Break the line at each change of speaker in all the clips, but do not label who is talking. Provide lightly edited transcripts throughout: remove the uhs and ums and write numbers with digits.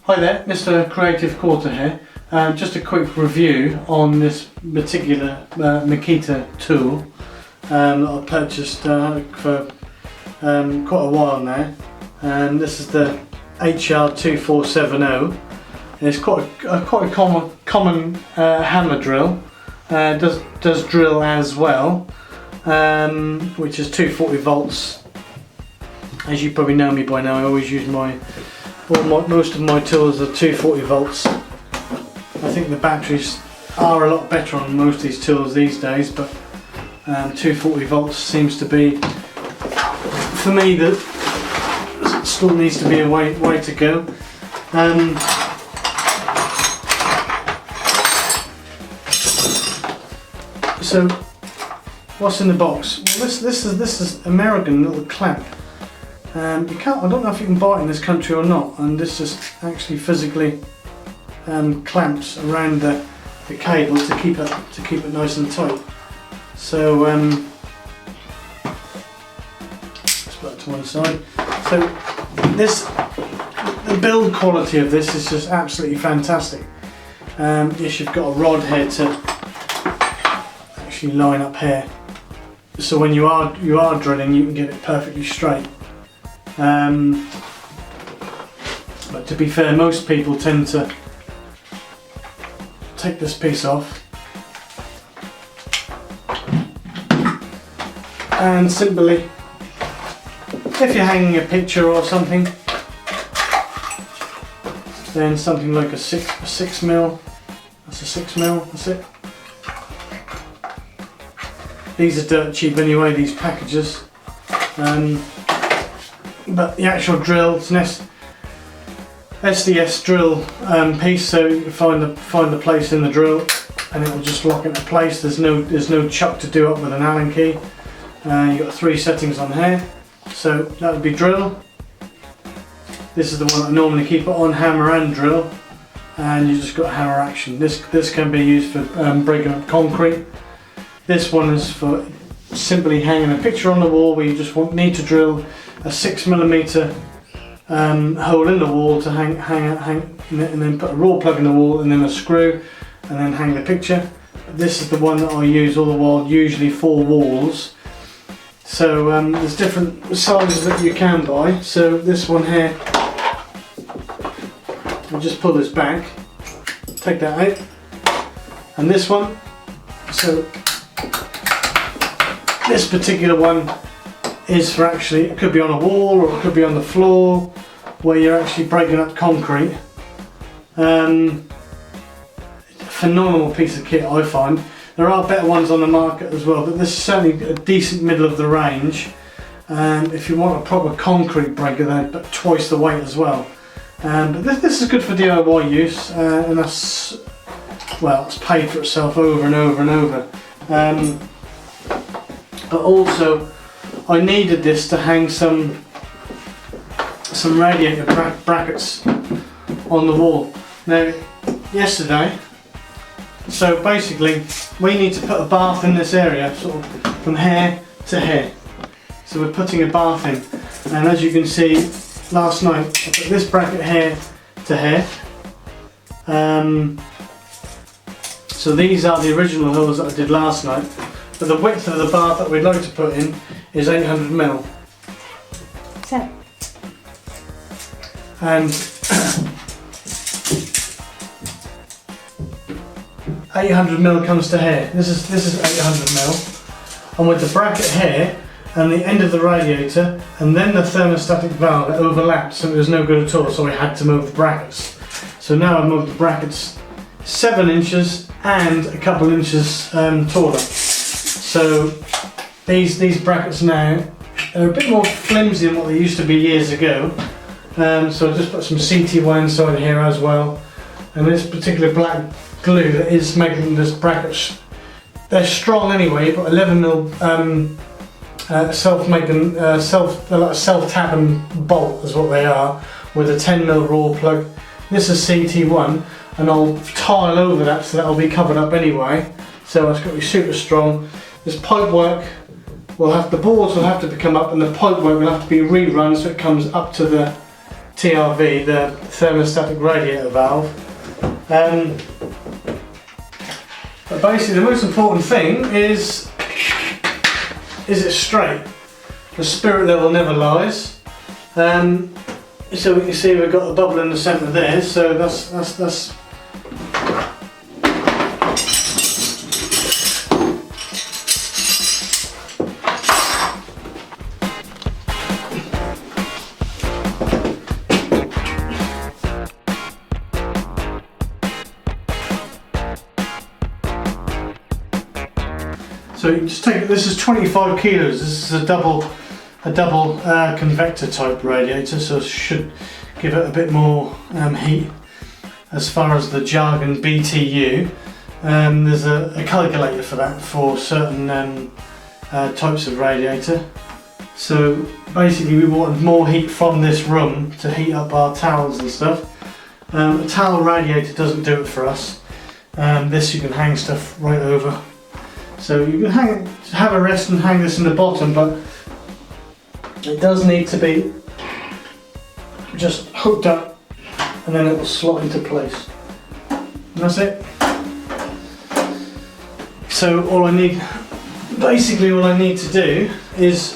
Hi there, Mr. Creative Quarter here. Just a quick review on this particular MAKITA tool that I purchased for quite a while now. This is the HR2470. It's quite a common hammer drill. Does drill as well, which is 240 volts. As you probably know me by now, I always use most of my tools are 240 volts. I think the batteries are a lot better on most of these tools these days, but 240 volts seems to be, for me, that still needs to be a way to go. So what's in the box? Well, this is American little clamp. You can't. I don't know if you can buy it in this country or not. And this just actually physically clamps around the cable to keep it nice and tight. So let's put it to one side. So the build quality of this is just absolutely fantastic. Yes, you've got a rod here to actually line up here, so when you are drilling, you can get it perfectly straight. But to be fair, most people tend to take this piece off and simply, if you're hanging a picture or something, then something like a 6mm, that's a 6mm, that's it. These are dirt cheap anyway, these packages. But the actual drill, it's an SDS drill piece, so you can find the place in the drill, and it will just lock into place. There's no chuck to do up with an Allen key. You've got 3 settings on here, so that would be drill. This is the one I normally keep it on, hammer and drill, and you just got hammer action. This can be used for breaking up concrete. This one is for simply hanging a picture on the wall where you just need to drill a 6mm hole in the wall to hang and then put a raw plug in the wall and then a screw and then hang the picture. This is the one that I use all the while, usually for walls. So there's different sizes that you can buy. So this one here, I'll just pull this back, take that out, and this one, so this particular one is for actually, it could be on a wall or it could be on the floor where you're actually breaking up concrete. Phenomenal piece of kit, I find. There are better ones on the market as well, but this is certainly a decent middle of the range. If you want a proper concrete breaker, then but twice the weight as well. But this is good for DIY use, and that's, well, it's paid for itself over and over and over. But also, I needed this to hang some radiator brackets on the wall. Now, yesterday, so basically we need to put a bath in this area, sort of from here to here. So we're putting a bath in, and as you can see, last night I put this bracket here to here. So these are the original holes that I did last night. But the width of the bath that we'd like to put in is 800mm.
So.
And 800mm comes to here. This is 800mm. And with the bracket here and the end of the radiator and then the thermostatic valve, it overlapped, so it was no good at all. So we had to move the brackets. So now I've moved the brackets 7 inches and a couple inches taller. So these brackets now are a bit more flimsy than what they used to be years ago. So I just put some CT1 inside here as well. And this particular black glue that is making this brackets, they're strong anyway, but 11mm self-tapping bolt is what they are, with a 10mm raw plug. This is CT1, and I'll tile over that so that'll be covered up anyway. So it's got to be super strong. This pipe work the boards will have to come up, and the pipe work will have to be rerun so it comes up to the TRV, the thermostatic radiator valve. But basically the most important thing is it straight. The spirit level never lies. So we can see we've got a bubble in the centre there, so that's so you just take it. This is 25 kilos. This is a double convector type radiator, so it should give it a bit more heat. As far as the jargon BTU, there's a calculator for that for certain types of radiator. So basically we wanted more heat from this room to heat up our towels and stuff. A towel radiator doesn't do it for us. This you can hang stuff right over. So you can have a rest and hang this in the bottom, but it does need to be just hooked up and then it will slot into place. And that's it. So basically all I need to do is,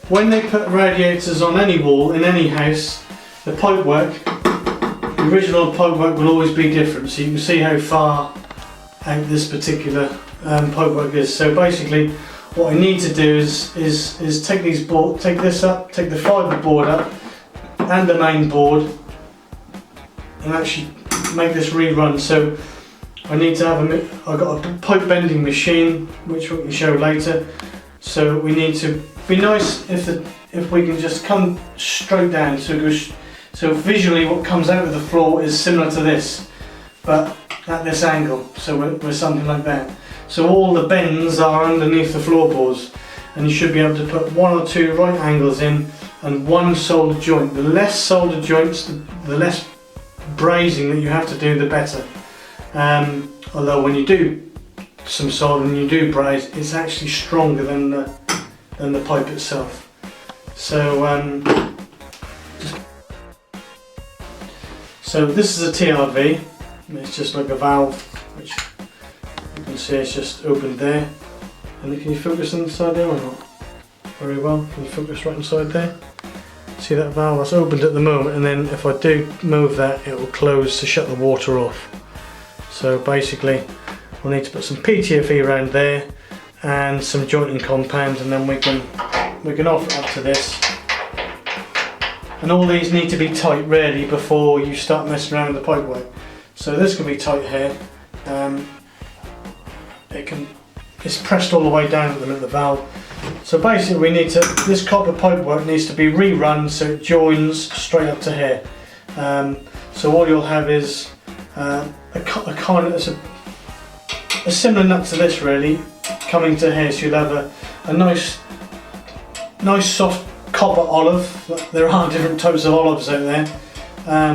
when they put radiators on any wall in any house, the pipework, the original pipework will always be different. So you can see how far out this particular pipework is. So basically what I need to do is take this up, take the fibre board up and the main board and actually make this rerun. So I need to have I've got a pipe bending machine which we can show later. So we need to be nice if we can just come straight down. So visually what comes out of the floor is similar to this, but at this angle, so we're something like that. So all the bends are underneath the floorboards, and you should be able to put 1 or 2 right angles in and 1 solder joint. The less solder joints, the less brazing that you have to do, the better. Although when you do some solder and you do braze, it's actually stronger than the pipe itself. So this is a TRV. It's just like a valve, which you can see it's just opened there. And can you focus inside there or not? Very well. Can you focus right inside there? See that valve? That's opened at the moment, and then if I do move that, it will close to shut the water off. So basically, we'll need to put some PTFE around there and some jointing compound, and then we can offer it up to this. And all these need to be tight really before you start messing around with the pipework. So this can be tight here. It's pressed all the way down at the middle of the valve. So basically this copper pipework needs to be rerun so it joins straight up to here. So all you'll have is a similar nut to this really, coming to here. So you'll have a nice soft copper olive. There are different types of olives out there.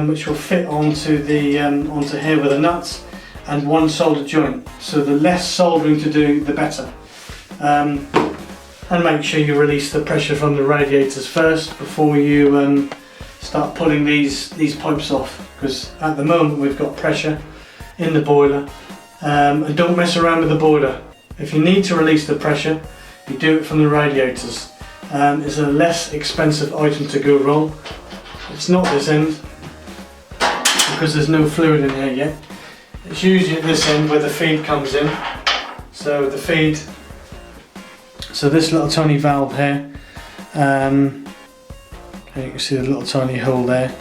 Which will fit onto here with the nuts and 1 solder joint. So the less soldering to do, the better. And make sure you release the pressure from the radiators first before you start pulling these pipes off, because at the moment we've got pressure in the boiler. And don't mess around with the boiler. If you need to release the pressure, you do it from the radiators. It's a less expensive item to go wrong. It's not this end, because there's no fluid in here yet. It's usually at this end where the feed comes in. So the feed, so this little tiny valve here, and you can see the little tiny hole there.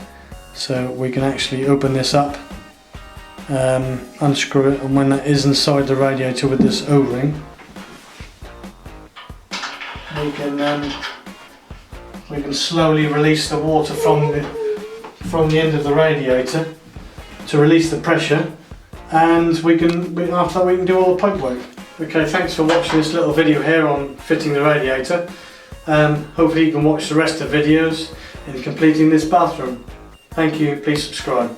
So we can actually open this up, unscrew it, and when that is inside the radiator with this O-ring, we can slowly release the water from the end of the radiator to release the pressure, and after that we can do all the pipe work. Okay, thanks for watching this little video here on fitting the radiator. Hopefully you can watch the rest of the videos in completing this bathroom. Thank you, please subscribe.